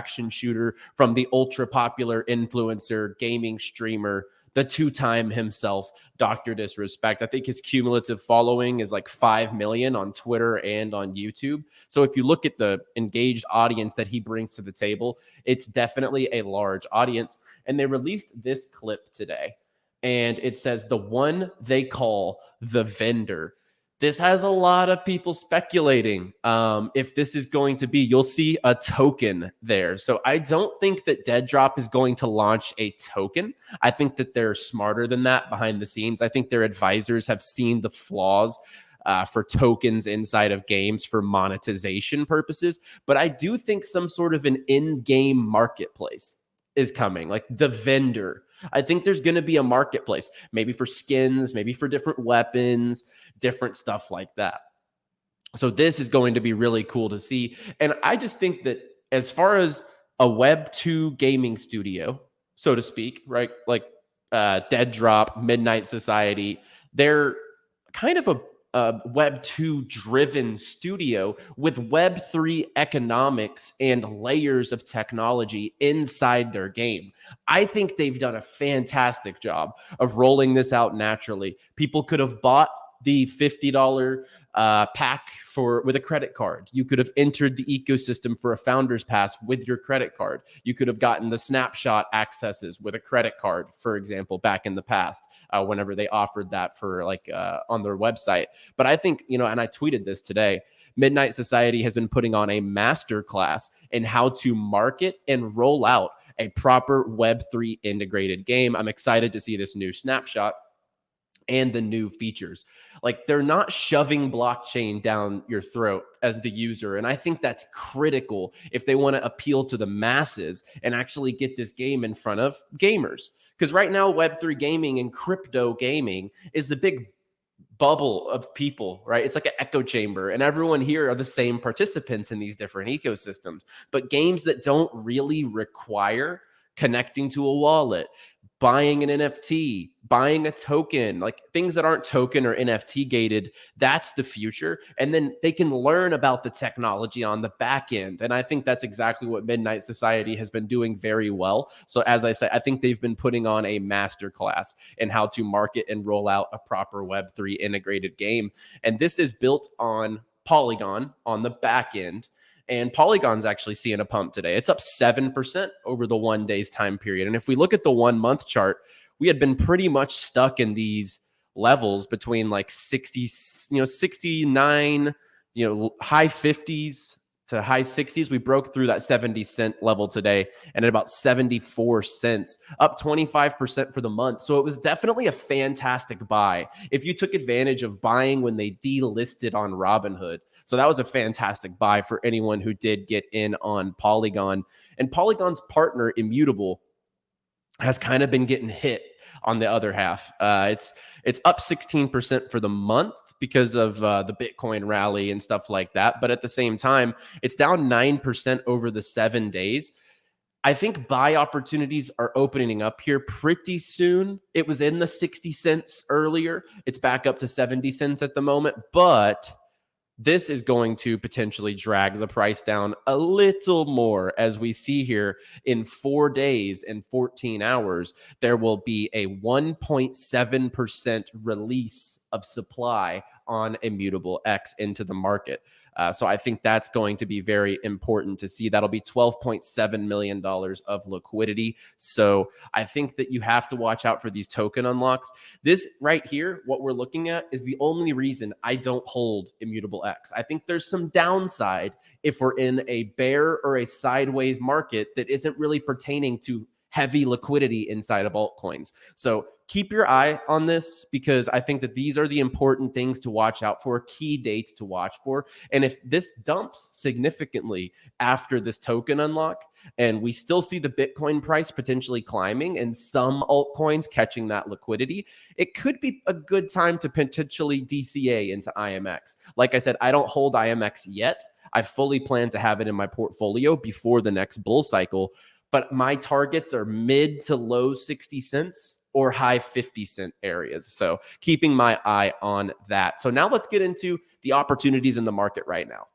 extraction shooter from the ultra popular influencer, gaming streamer, the two-time himself, Dr. Disrespect. I think his cumulative following is like 5 million on Twitter and on YouTube. So if you look at the engaged audience that he brings to the table, it's definitely a large audience. And they released this clip today, and it says the one they call the vendor. This has a lot of people speculating if this is going to be, you'll see a token there. So I don't think that Dead Drop is going to launch a token. I think that they're smarter than that behind the scenes. I think their advisors have seen the flaws for tokens inside of games for monetization purposes. But I do think some sort of an in-game marketplace is coming, like the vendor. I think there's going to be a marketplace, maybe for skins, maybe for different weapons, different stuff like that. So this is going to be really cool to see. And I just think that as far as a Web 2 gaming studio, so to speak, like Dead Drop, Midnight Society, they're kind of Web 2 driven studio with Web 3 economics and layers of technology inside their game. I think they've done a fantastic job of rolling this out naturally. People could have bought the $50 pack with a credit card. You could have entered the ecosystem for a founder's pass with your credit card. You could have gotten the snapshot accesses with a credit card, for example, back in the past, whenever they offered that for on their website. But I think, and I tweeted this today, Midnight Society has been putting on a masterclass in how to market and roll out a proper Web3 integrated game. I'm excited to see this new snapshot and the new features. Like, they're not shoving blockchain down your throat as the user. And I think that's critical if they want to appeal to the masses and actually get this game in front of gamers. Because right now, Web3 gaming and crypto gaming is a big bubble of people, right? It's like an echo chamber, and everyone here are the same participants in these different ecosystems. But games that don't really require connecting to a wallet, buying an NFT, buying a token, like things that aren't token or NFT gated, that's the future. And then they can learn about the technology on the back end. And I think that's exactly what Midnight Society has been doing very well. So as I said, I think they've been putting on a masterclass in how to market and roll out a proper Web3 integrated game. And this is built on Polygon on the back end. And Polygon's actually seeing a pump today. It's up 7% over the 1 day's time period. And if we look at the 1 month chart, we had been pretty much stuck in these levels between like 60, 69, high 50s to high 60s. We broke through that 70-cent level today and at about 74 cents, up 25% for the month. So it was definitely a fantastic buy if you took advantage of buying when they delisted on Robinhood. So that was a fantastic buy for anyone who did get in on Polygon. And Polygon's partner, 𝗓𝗏𝗋, has kind of been getting hit on the other half. It's up 16% for the month because of the Bitcoin rally and stuff like that. But at the same time, it's down 9% over the 7 days. I think buy opportunities are opening up here pretty soon. It was in the 60 cents earlier. It's back up to 70 cents at the moment, but this is going to potentially drag the price down a little more. As we see here, in 4 days and 14 hours, there will be a 1.7% release of supply on 𝗓𝗏𝗋 into the market. So I think that's going to be very important to see. That'll be $12.7 million of liquidity. So I think that you have to watch out for these token unlocks. This right here, what we're looking at, is the only reason I don't hold 𝗓𝗏𝗋. I think there's some downside if we're in a bear or a sideways market that isn't really pertaining to heavy liquidity inside of altcoins. So keep your eye on this, because I think that these are the important things to watch out for, key dates to watch for. And if this dumps significantly after this token unlock, and we still see the Bitcoin price potentially climbing and some altcoins catching that liquidity, it could be a good time to potentially DCA into IMX. Like I said, I don't hold IMX yet. I fully plan to have it in my portfolio before the next bull cycle, but my targets are mid to low 60 cents or high 50-cent areas. So keeping my eye on that. So now let's get into the opportunities in the market right now.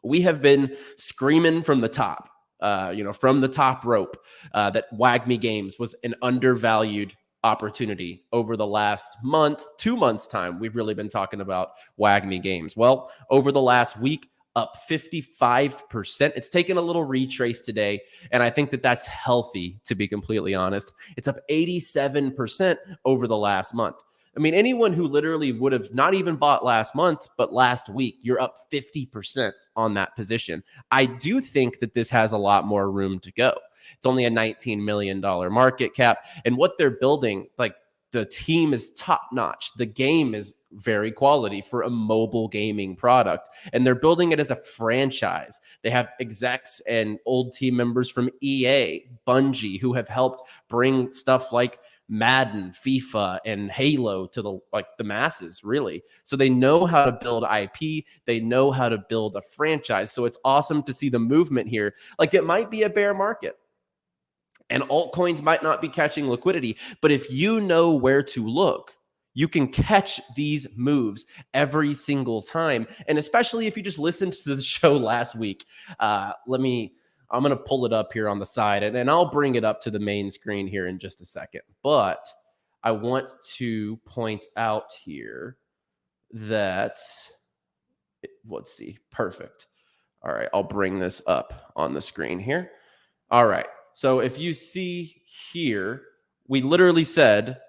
We have been screaming from the top, from the top rope, that 𝗏𝗏𝗋𝗋 was an undervalued opportunity over the last month, 2 months time. We've really been talking about 𝗏𝗏𝗋𝗋𝗋. Well, over the last week, up 55%. It's taken a little retrace today, and I think that that's healthy, to be completely honest. It's up 87% over the last month. I mean, anyone who literally would have not even bought last month, but last week, you're up 50% on that position. I do think that this has a lot more room to go. It's only a $19 million market cap, and what they're building, like, the team is top notch. The game is very quality for a mobile gaming product, and they're building it as a franchise. They have execs and old team members from EA, Bungie, who have helped bring stuff like Madden, FIFA, and Halo to the masses, really. So they know how to build IP. They know how to build a franchise. So it's awesome to see the movement here. Like, it might be a bear market, and altcoins might not be catching liquidity, but if you know where to look, you can catch these moves every single time. And especially if you just listened to the show last week, I'm going to pull it up here on the side, and I'll bring it up to the main screen here in just a second. But I want to point out here that, let's see, perfect. All right, I'll bring this up on the screen here. All right, so if you see here, we literally said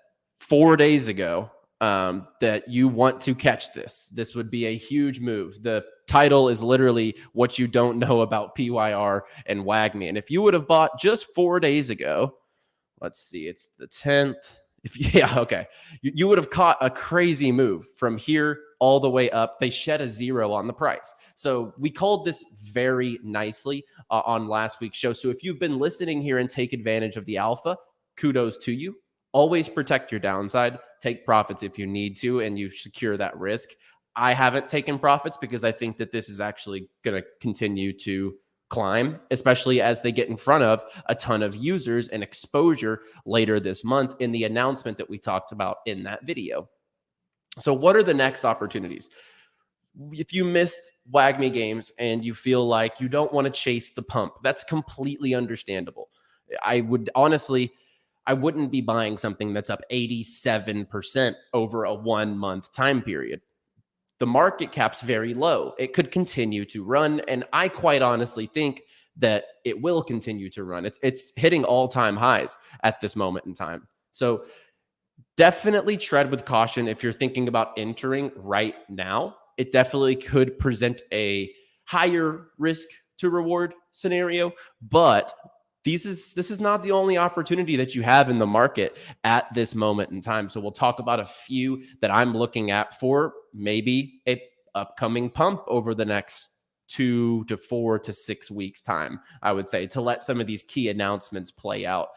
4 days ago that you want to catch this. This would be a huge move. The title is literally what you don't know about PYR and WAGMI. And if you would have bought just 4 days ago, let's see, it's the 10th. You would have caught a crazy move from here all the way up. They shed a zero on the price. So we called this very nicely on last week's show. So if you've been listening here and take advantage of the alpha, kudos to you. Always protect your downside, take profits if you need to, and you secure that risk. I haven't taken profits because I think that this is actually going to continue to climb, especially as they get in front of a ton of users and exposure later this month in the announcement that we talked about in that video. So what are the next opportunities? If you missed WAGMI games and you feel like you don't want to chase the pump, that's completely understandable. I wouldn't be buying something that's up 87% over a 1 month time period. The market cap's very low. It could continue to run, and I quite honestly think that it will continue to run. It's hitting all-time highs at this moment in time. So definitely tread with caution if you're thinking about entering right now. It definitely could present a higher risk to reward scenario, but this is not the only opportunity that you have in the market at this moment in time. So we'll talk about a few that I'm looking at for maybe a upcoming pump over the next 2 to 4 to 6 weeks time, I would say, to let some of these key announcements play out.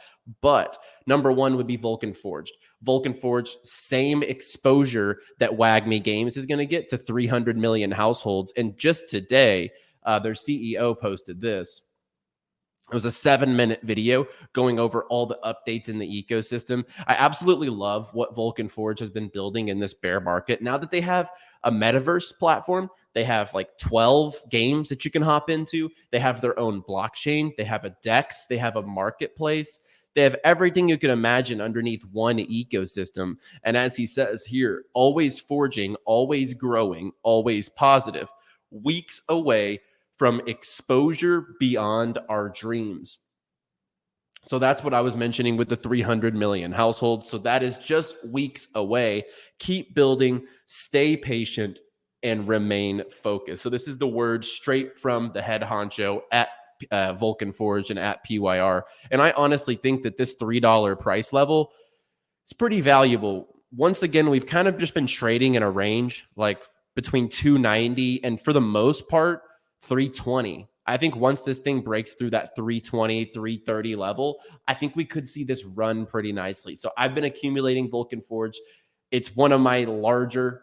But number one would be Vulcan Forged. Vulcan Forged, same exposure that WAGMI Games is going to get to 300 million households. And just today, their CEO posted this. It was a 7-minute video going over all the updates in the ecosystem. I absolutely love what Vulcan Forge has been building in this bear market. Now that they have a metaverse platform, they have like 12 games that you can hop into. They have their own blockchain. They have a DEX. They have a marketplace. They have everything you can imagine underneath one ecosystem. And as he says here, always forging, always growing, always positive, weeks away from exposure beyond our dreams. So that's what I was mentioning with the 300 million households. So that is just weeks away. Keep building, stay patient, and remain focused. So this is the word straight from the head honcho at Vulcan Forge and at PYR. And I honestly think that this $3 price level is pretty valuable. Once again, we've kind of just been trading in a range like between 290 and for the most part, 320. I think once this thing breaks through that 320, 330 level, I think we could see this run pretty nicely. So I've been accumulating Vulcan Forge. It's one of my larger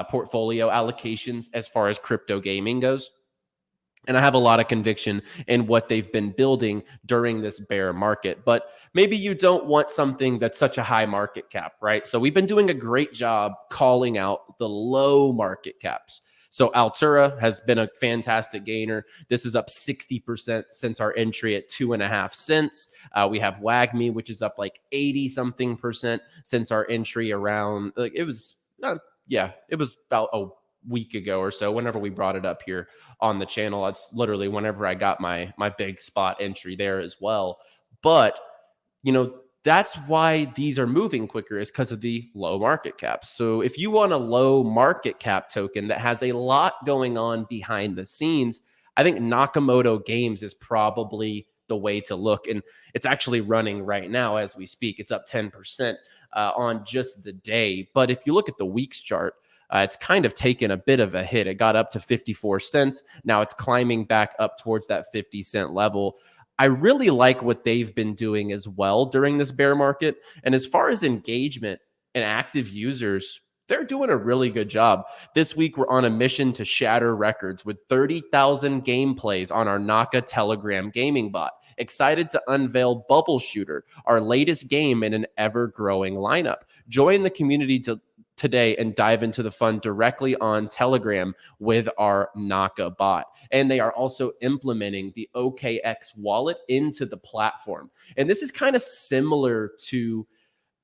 portfolio allocations as far as crypto gaming goes. And I have a lot of conviction in what they've been building during this bear market. But maybe you don't want something that's such a high market cap, right? So we've been doing a great job calling out the low market caps. So Altura has been a fantastic gainer. This is up 60% since our entry at 2.5 cents. We have WAGMI, which is up like 80-something% since our entry around, like it was about a week ago or so, whenever we brought it up here on the channel. That's literally whenever I got my big spot entry there as well. But, that's why these are moving quicker, is because of the low market caps. So if you want a low market cap token that has a lot going on behind the scenes, I think Nakamoto Games is probably the way to look. And it's actually running right now as we speak. It's up 10% on just the day. But if you look at the week's chart, it's kind of taken a bit of a hit. It got up to 54 cents. Now it's climbing back up towards that 50-cent level. I really like what they've been doing as well during this bear market. And as far as engagement and active users, they're doing a really good job. This week, we're on a mission to shatter records with 30,000 gameplays on our Naka Telegram gaming bot. Excited to unveil Bubble Shooter, our latest game in an ever-growing lineup. Join the community to today and dive into the fund directly on Telegram with our 𝗕𝗂𝗃 bot. And they are also implementing the OKX wallet into the platform. And this is kind of similar to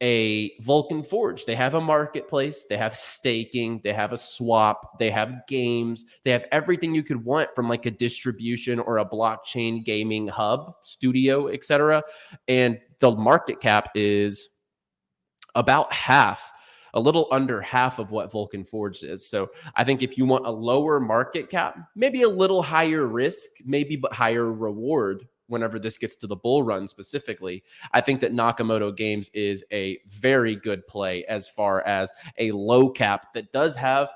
a Vulcan Forge. They have a marketplace, they have staking, they have a swap, they have games, they have everything you could want from like a distribution or a blockchain gaming hub, studio, etc. And the market cap is about half, a little under half of what Vulcan Forge is. So I think if you want a lower market cap, maybe a little higher risk, maybe but higher reward whenever this gets to the bull run specifically, I think that Nakamoto Games is a very good play as far as a low cap that does have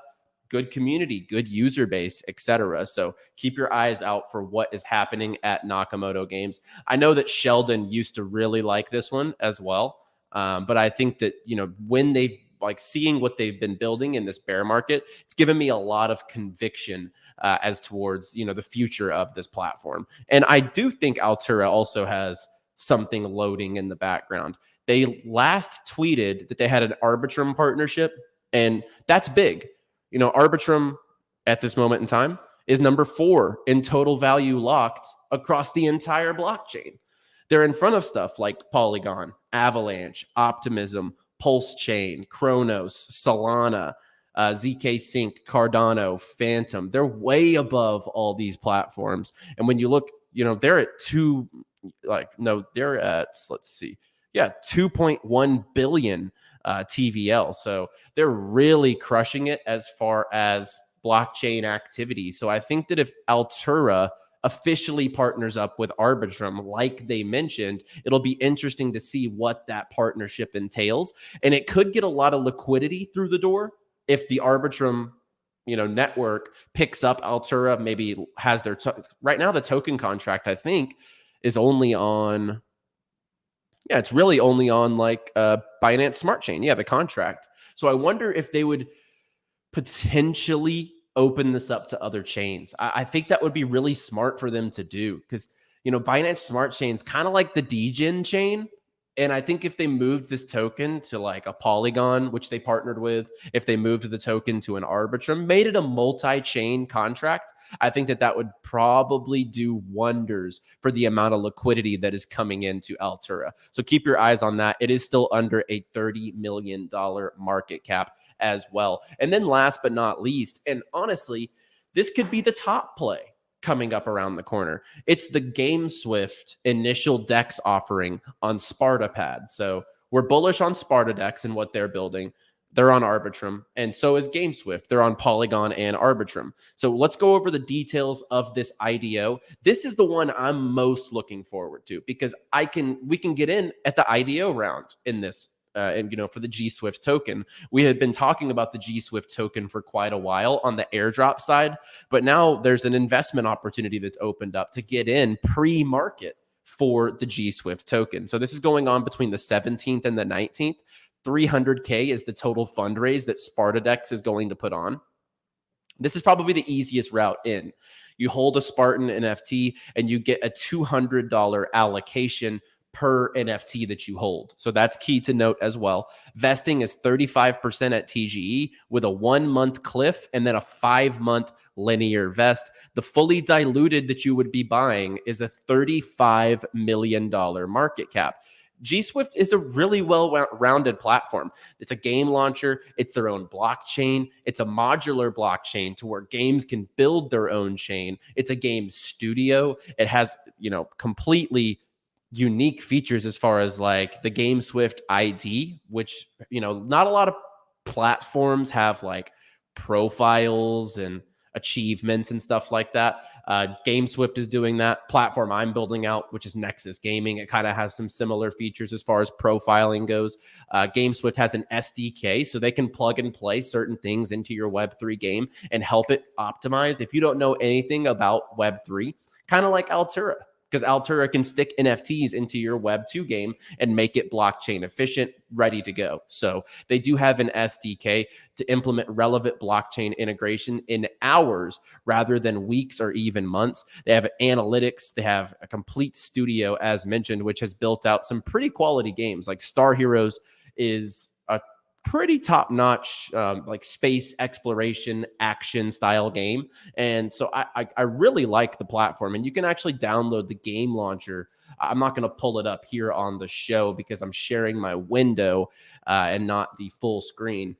good community, good user base, etc. So keep your eyes out for what is happening at Nakamoto Games. I know that Sheldon used to really like this one as well. But I think that, you know, when they've like seeing what they've been building in this bear market, it's given me a lot of conviction as towards, you know, the future of this platform. And I do think Altura also has something loading in the background. They last tweeted that they had an Arbitrum partnership, and that's big. You know, Arbitrum at this moment in time is number 4 in total value locked across the entire blockchain. They're in front of stuff like Polygon, Avalanche, Optimism, Pulse Chain, Kronos, Solana, ZK Sync, Cardano, Phantom. They're way above all these platforms. And when you look, you know, they're at they're at, let's see. Yeah, 2.1 billion TVL. So they're really crushing it as far as blockchain activity. So I think that if Altura officially partners up with Arbitrum, like they mentioned, it'll be interesting to see what that partnership entails. And it could get a lot of liquidity through the door if the Arbitrum, you know, network picks up Altura, maybe has their right now the token contract, I think, is only on, yeah, it's really only on like Binance Smart Chain. Yeah, the contract. So I wonder if they would potentially open this up to other chains. I think that would be really smart for them to do because, you know, Binance Smart Chain is kind of like the DGen chain. And I think if they moved this token to like a Polygon, which they partnered with, if they moved the token to an Arbitrum, made it a multi-chain contract, I think that that would probably do wonders for the amount of liquidity that is coming into Altura. So keep your eyes on that. It is still under a $30 million market cap as well. And then last but not least, and honestly, this could be the top play coming up around the corner. It's the GameSwift initial DEX offering on SpartaPad. So we're bullish on SpartaDEX and what they're building. They're on Arbitrum, and so is GameSwift. They're on Polygon and Arbitrum. So let's go over the details of this IDO. This is the one I'm most looking forward to because we can get in at the IDO round in this. And, you know, for the GSwift token, we had been talking about the GSwift token for quite a while on the airdrop side, but now there's an investment opportunity that's opened up to get in pre-market for the GSwift token. So this is going on between the 17th and the 19th. 300K is the total fundraise that SpartaDEX is going to put on. This is probably the easiest route in. You hold a Spartan NFT and you get a $200 allocation per NFT that you hold. So that's key to note as well. Vesting is 35% at TGE with a 1-month cliff and then a 5-month linear vest. The fully diluted that you would be buying is a $35 million market cap. GSwift is a really well-rounded platform. It's a game launcher. It's their own blockchain. It's a modular blockchain to where games can build their own chain. It's a game studio. It has, you know, completely unique features as far as like the GameSwift ID, which, you know, not a lot of platforms have like profiles and achievements and stuff like that. GameSwift is doing that. Platform I'm building out, which is Nexus Gaming, it kind of has some similar features as far as profiling goes. GameSwift has an SDK, so they can plug and play certain things into your Web3 game and help it optimize. If you don't know anything about Web3, kind of like Altura, because Altura can stick NFTs into your Web 2 game and make it blockchain efficient, ready to go. So they do have an SDK to implement relevant blockchain integration in hours rather than weeks or even months. They have analytics. They have a complete studio, as mentioned, which has built out some pretty quality games. Like Star Heroes is a pretty top-notch like space exploration action style game. And so I really like the platform, and you can actually download the game launcher. I'm not going to pull it up here on the show because I'm sharing my window and not the full screen.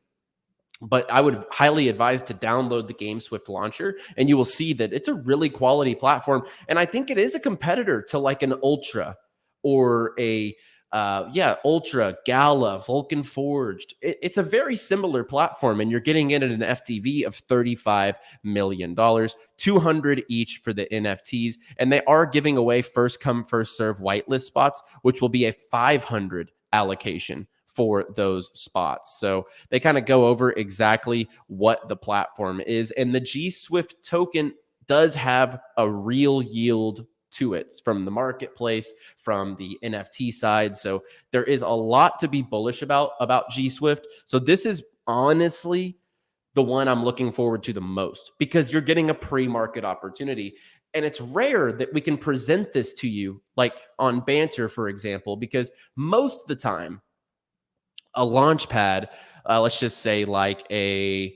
But I would highly advise to download the 𝗕𝗬𝗕 launcher, and you will see that it's a really quality platform. And I think it is a competitor to like an Ultra or a Ultra, Gala, Vulcan Forged. It's a very similar platform, and you're getting in at an FTV of $35 million, 200 each for the NFTs. And they are giving away first come, first serve whitelist spots, which will be a 500 allocation for those spots. So they kind of go over exactly what the platform is. And the GSwift token does have a real yield to it from the marketplace, from the NFT side. So there is a lot to be bullish about GSwift. So this is honestly the one I'm looking forward to the most, because you're getting a pre-market opportunity. And it's rare that we can present this to you like on Banter, for example, because most of the time, a launch pad, let's just say like a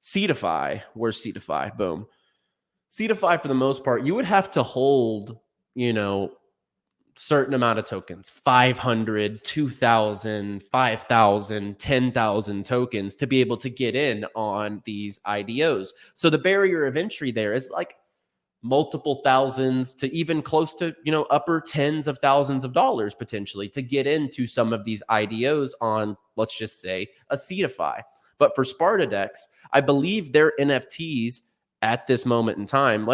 𝗕𝗬𝗕𝗏. Where's 𝗕𝗬𝗕𝗏? Boom. 𝗕𝗬𝗕𝗏, for the most part, you would have to hold, certain amount of tokens, 500, 2,000, 5,000, 10,000 tokens to be able to get in on these IDOs. So the barrier of entry there is like multiple thousands to even close to, upper tens of thousands of dollars potentially to get into some of these IDOs on, let's just say, a 𝗕𝗬𝗕𝗏. But for SpartaDEX, I believe their NFTs at this moment in time,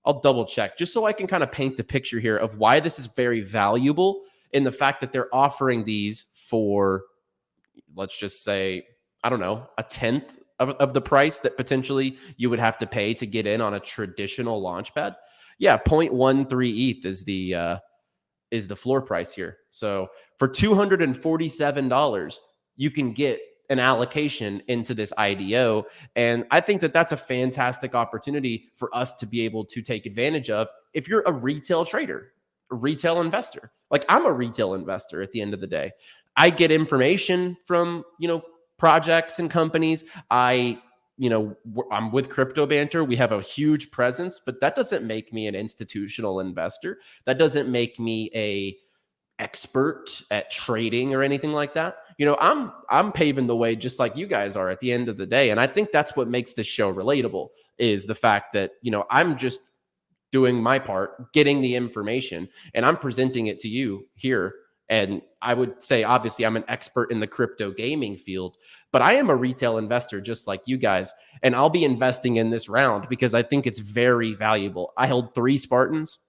I'll double check just so I can kind of paint the picture here of why this is very valuable in the fact that they're offering these for, let's just say, I don't know, a tenth of the price that potentially you would have to pay to get in on a traditional launchpad. Yeah, 0.13 ETH is the floor price here. So for $247, you can get an allocation into this IDO. And I think that that's a fantastic opportunity for us to be able to take advantage of if you're a retail trader, a retail investor. Like, I'm a retail investor at the end of the day. I get information from, projects and companies. I'm with Crypto Banter. We have a huge presence, but that doesn't make me an institutional investor. That doesn't make me a expert at trading or anything like that. I'm paving the way just like you guys are at the end of the day. And I think that's what makes this show relatable, is the fact that, I'm just doing my part, getting the information, and I'm presenting it to you here. And I would say, obviously, I'm an expert in the crypto gaming field, but I am a retail investor just like you guys. And I'll be investing in this round because I think it's very valuable. I held 3 Spartans.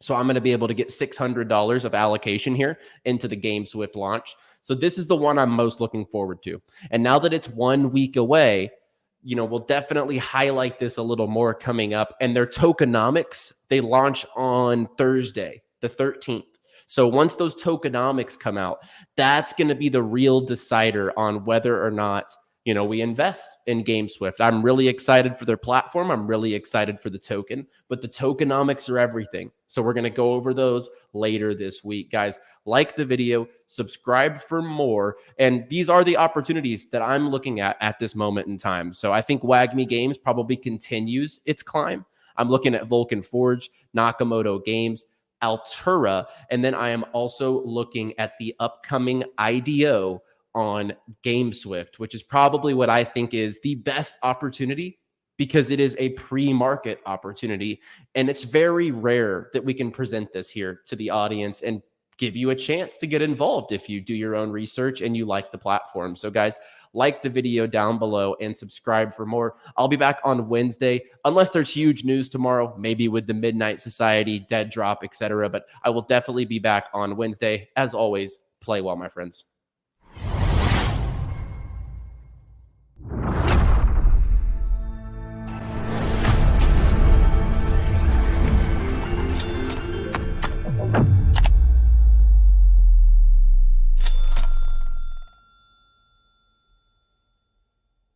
So I'm going to be able to get $600 of allocation here into the 𝗕𝗬𝗕𝗏 launch. So this is the one I'm most looking forward to. And now that it's 1 week away, we'll definitely highlight this a little more coming up. And their tokenomics, they launch on Thursday, the 13th. So once those tokenomics come out, that's going to be the real decider on whether or not, we invest in 𝗕𝗬𝗕𝗏. I'm really excited for their platform. I'm really excited for the token, but the tokenomics are everything. So we're going to go over those later this week. Guys, like the video, subscribe for more. And these are the opportunities that I'm looking at this moment in time. So I think WAGMI Games probably continues its climb. I'm looking at Vulcan Forge, Nakamoto Games, Altura, and then I am also looking at the upcoming IDO on 𝗕𝗬𝗕𝗏, which is probably what I think is the best opportunity, because it is a pre-market opportunity. And it's very rare that we can present this here to the audience and give you a chance to get involved if you do your own research and you like the platform. So guys, like the video down below and subscribe for more. I'll be back on Wednesday, unless there's huge news tomorrow, maybe with the Midnight Society, dead drop, etc. But I will definitely be back on Wednesday. As always, play well, my friends.